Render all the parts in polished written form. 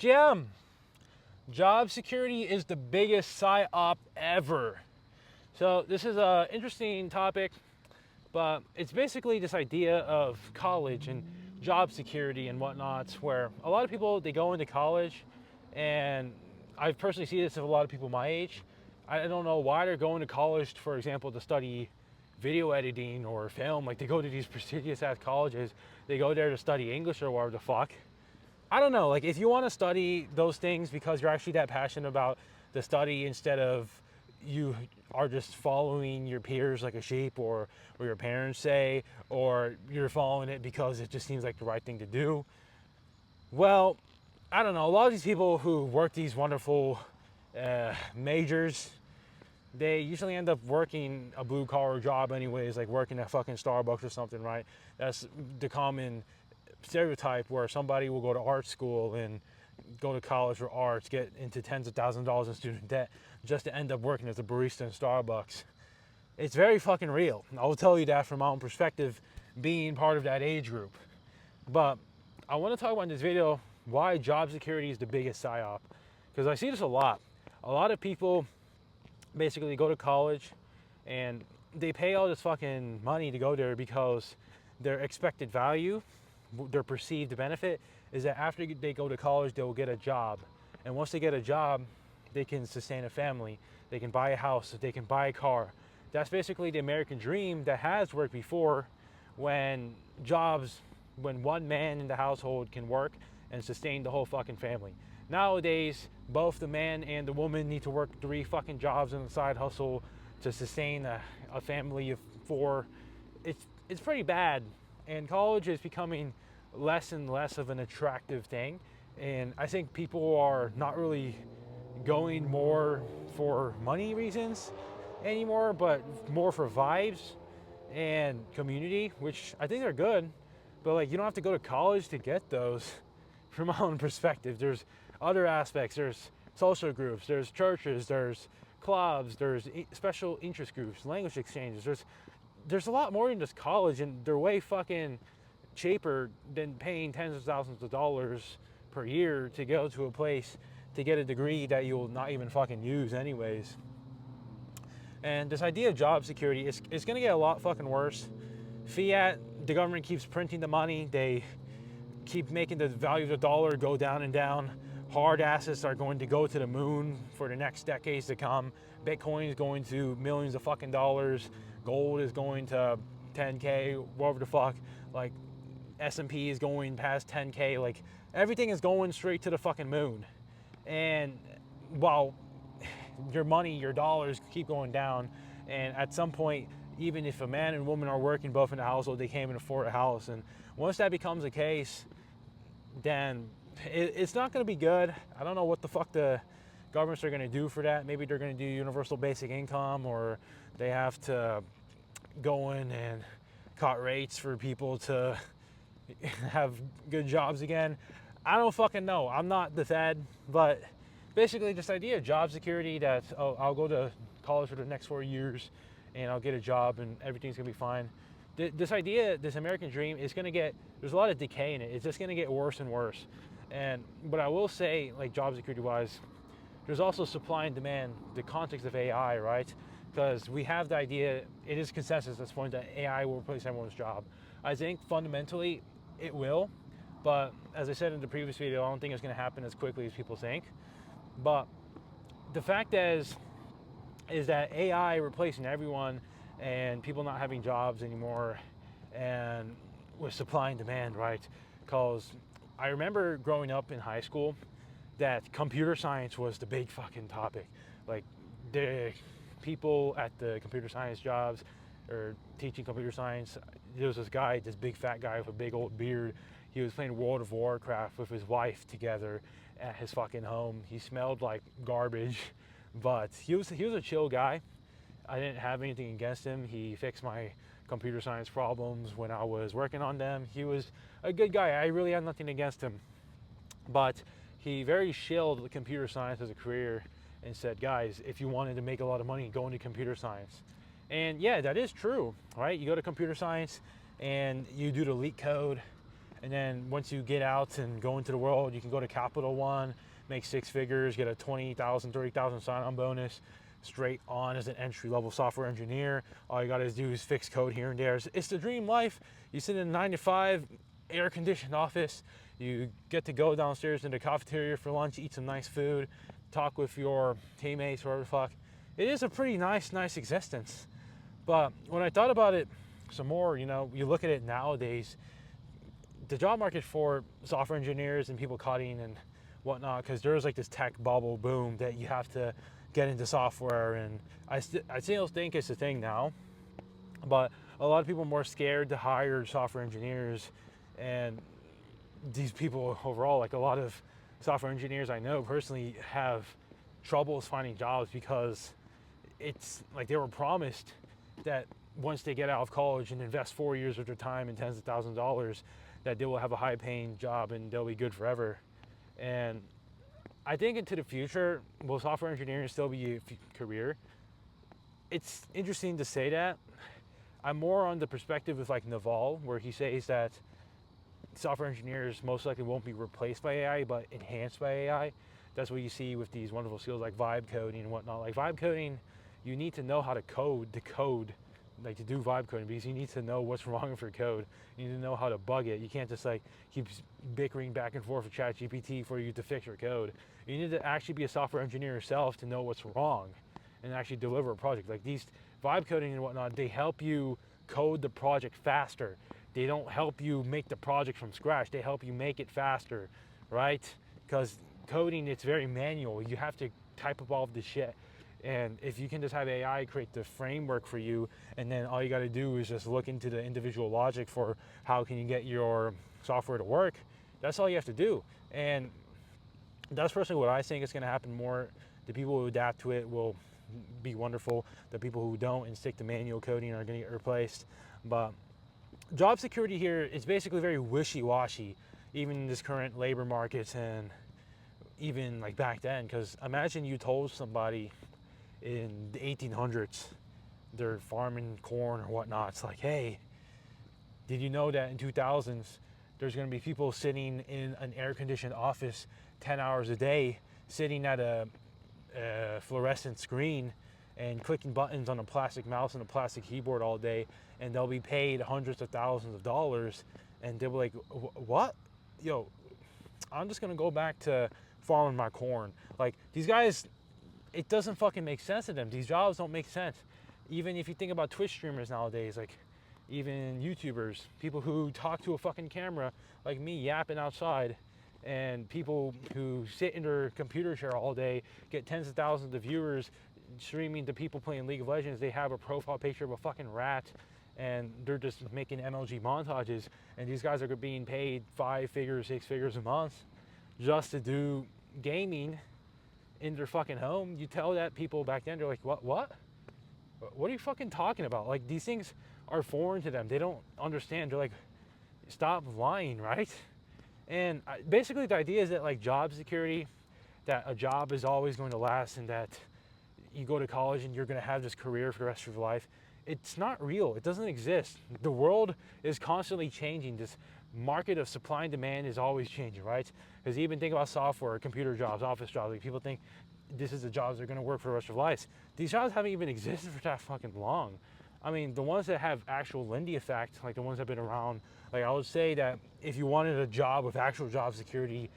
Jim, job security is the biggest psyop ever. So this is an interesting topic, but it's basically this idea of college and job security and whatnot, where a lot of people, they go into college, and I've personally seen this with a lot of people my age. I don't know why they're going to college, for example, to study video editing or film. Like, they go to these prestigious ass colleges, they go there to study English or whatever the fuck. I don't know, like, if you want to study those things because you're actually that passionate about the study, instead of you are just following your peers like a sheep, or your parents say, or you're following it because it just seems like the right thing to do. Well, I don't know, a lot of these people who work these wonderful majors, they usually end up working a blue collar job anyways, like working at fucking Starbucks or something, right? That's the common stereotype, where somebody will go to art school and go to college for arts, get into tens of thousands of dollars in student debt, just to end up working as a barista in Starbucks. It's very fucking real. I will tell you that from my own perspective, being part of that age group. But I want to talk about in this video why job security is the biggest psyop, because I see this a lot. A lot of people basically go to college and they pay all this fucking money to go there because their expected value, their perceived benefit, is that after they go to college, they will get a job. And once they get a job, they can sustain a family. They can buy a house. They can buy a car. That's basically the American dream that has worked before, when one man in the household can work and sustain the whole fucking family. Nowadays, both the man and the woman need to work 3 fucking jobs and a side hustle to sustain a family of 4. It's pretty bad, and college is becoming less and less of an attractive thing. And I think people are not really going more for money reasons anymore, but more for vibes and community, which I think are good. But like, you don't have to go to college to get those. From my own perspective, there's other aspects. There's social groups, there's churches, there's clubs, there's special interest groups, language exchanges. There's a lot more than just college, and they're way fucking cheaper than paying tens of thousands of dollars per year to go to a place to get a degree that you'll not even fucking use anyways. And this idea of job security is going to get a lot fucking worse. Fiat, the government keeps printing the money. They keep making the value of the dollar go down and down. Hard assets are going to go to the moon for the next decades to come. Bitcoin is going to millions of fucking dollars. Gold is going to 10K, whatever the fuck. Like, S&P is going past 10K. Like, everything is going straight to the fucking moon. And while your money, your dollars keep going down, and at some point, even if a man and woman are working both in the household, they can't even afford a house. And once that becomes the case, then it's not going to be good. I don't know what the fuck the governments are going to do for that. Maybe they're going to do universal basic income, or they have to go in and cut rates for people to have good jobs again. I don't fucking know. I'm not the Fed, but basically this idea of job security, that I'll go to college for the next 4 years and I'll get a job and everything's gonna be fine. This idea, this American dream, is gonna get, there's a lot of decay in it. It's just gonna get worse and worse. But I will say, like, job security wise, there's also supply and demand, the context of AI, right? Because we have the idea, it is consensus at this point, that AI will replace everyone's job. I think fundamentally it will, but as I said in the previous video, I don't think it's gonna happen as quickly as people think. But the fact is that AI replacing everyone, and people not having jobs anymore, and with supply and demand, right? Because I remember growing up in high school that computer science was the big fucking topic. Like, the people at the computer science jobs, or teaching computer science, there was this guy, this big fat guy with a big old beard. He was playing World of Warcraft with his wife together at his fucking home. He smelled like garbage, but he was a chill guy. I didn't have anything against him. He fixed my computer science problems when I was working on them. He was a good guy. I really had nothing against him. But he very shilled computer science as a career and said, guys, if you wanted to make a lot of money, go into computer science. And yeah, that is true, right? You go to computer science and you do the leak code And then once you get out and go into the world, you can go to Capital One, make 6 figures, get a 20,000, 30,000 sign-on bonus, straight on as an entry-level software engineer. All you gotta do is fix code here and there. It's the dream life. You sit in a 9 to 5 air-conditioned office. You get to go downstairs in the cafeteria for lunch, eat some nice food, talk with your teammates, whatever the fuck. It is a pretty nice existence. But when I thought about it some more, you know, you look at it nowadays, the job market for software engineers and people coding and whatnot, because there's like this tech bubble boom that you have to get into software, and I still think it's a thing now, but a lot of people are more scared to hire software engineers. And these people overall, like a lot of software engineers I know personally, have troubles finding jobs because it's like they were promised that once they get out of college and invest 4 years of their time and tens of thousands of dollars, that they will have a high paying job and they'll be good forever. And I think into the future, will software engineering still be a career? It's interesting to say that. I'm more on the perspective of like Naval, where he says that software engineers most likely won't be replaced by AI, but enhanced by AI. That's what you see with these wonderful skills like vibe coding and whatnot. Like vibe coding, you need to know how to code, like to do vibe coding, because you need to know what's wrong with your code. You need to know how to bug it. You can't just like keep bickering back and forth with ChatGPT for you to fix your code. You need to actually be a software engineer yourself to know what's wrong and actually deliver a project. Like these vibe coding and whatnot, they help you code the project faster. They don't help you make the project from scratch. They help you make it faster, right? Because coding, it's very manual. You have to type up all of this shit. And if you can just have AI create the framework for you, and then all you got to do is just look into the individual logic for how can you get your software to work, that's all you have to do. And that's personally what I think is going to happen more. The people who adapt to it will be wonderful. The people who don't and stick to manual coding are going to get replaced. But job security here is basically very wishy-washy, even in this current labor market and even like back then. Because imagine you told somebody in the 1800s they're farming corn or whatnot. It's like, hey, did you know that in 2000s there's going to be people sitting in an air-conditioned office 10 hours a day, sitting at a fluorescent screen and clicking buttons on a plastic mouse and a plastic keyboard all day, and they'll be paid hundreds of thousands of dollars, and they'll be like, what? Yo, I'm just gonna go back to farming my corn. Like, these guys, it doesn't fucking make sense to them. These jobs don't make sense. Even if you think about Twitch streamers nowadays, like even YouTubers, people who talk to a fucking camera like me yapping outside, and people who sit in their computer chair all day, get tens of thousands of viewers streaming to people playing League of Legends. They have a profile picture of a fucking rat, and they're just making MLG montages, and these guys are being paid 5 figures, 6 figures a month just to do gaming in their fucking home. You tell that people back then, they're like, what are you fucking talking about? Like, these things are foreign to them. They don't understand. They're like, stop lying, right? And basically the idea is that like job security, that a job is always going to last, and that you go to college and you're going to have this career for the rest of your life. It's not real. It doesn't exist. The world is constantly changing. This market of supply and demand is always changing, right? Because even think about software, computer jobs, office jobs. Like, people think this is the jobs that are going to work for the rest of their lives. These jobs haven't even existed for that fucking long. I mean, the ones that have actual Lindy effect, like the ones that have been around, like I would say that if you wanted a job with actual job security,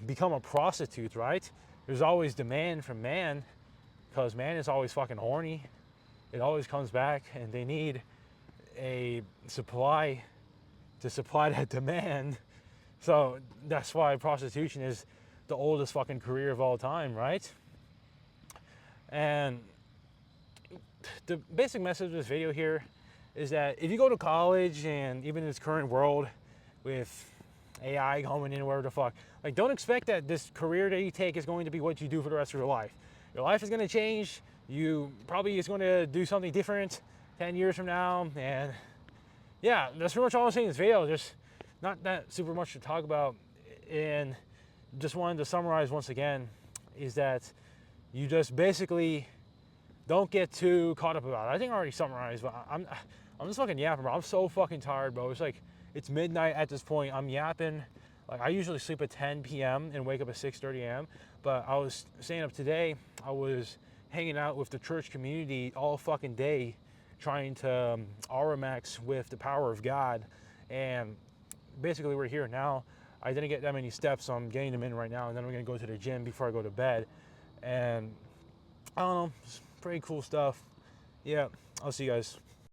become a prostitute, right? There's always demand from man, because man is always fucking horny. It always comes back, and they need a supply to supply that demand. So that's why prostitution is the oldest fucking career of all time, right? And the basic message of this video here is that if you go to college, and even in this current world with AI coming in wherever the fuck, like, don't expect that this career that you take is going to be what you do for the rest of your life. Your life is going to change. You probably is going to do something different 10 years from now. And yeah, that's pretty much all I'm saying in this video. Just not that super much to talk about. And just wanted to summarize once again is that you just basically don't get too caught up about it. I think I already summarized, but I'm just fucking yapping, bro. I'm so fucking tired, bro. It's like It's midnight at this point. I'm yapping. Like, I usually sleep at 10 p.m. and wake up at 6:30 a.m. But I was staying up today. I was hanging out with the church community all fucking day, trying to RMX with the power of God. And basically, we're here now. I didn't get that many steps, so I'm getting them in right now. And then I'm gonna go to the gym before I go to bed. And I don't know, it's pretty cool stuff. Yeah, I'll see you guys.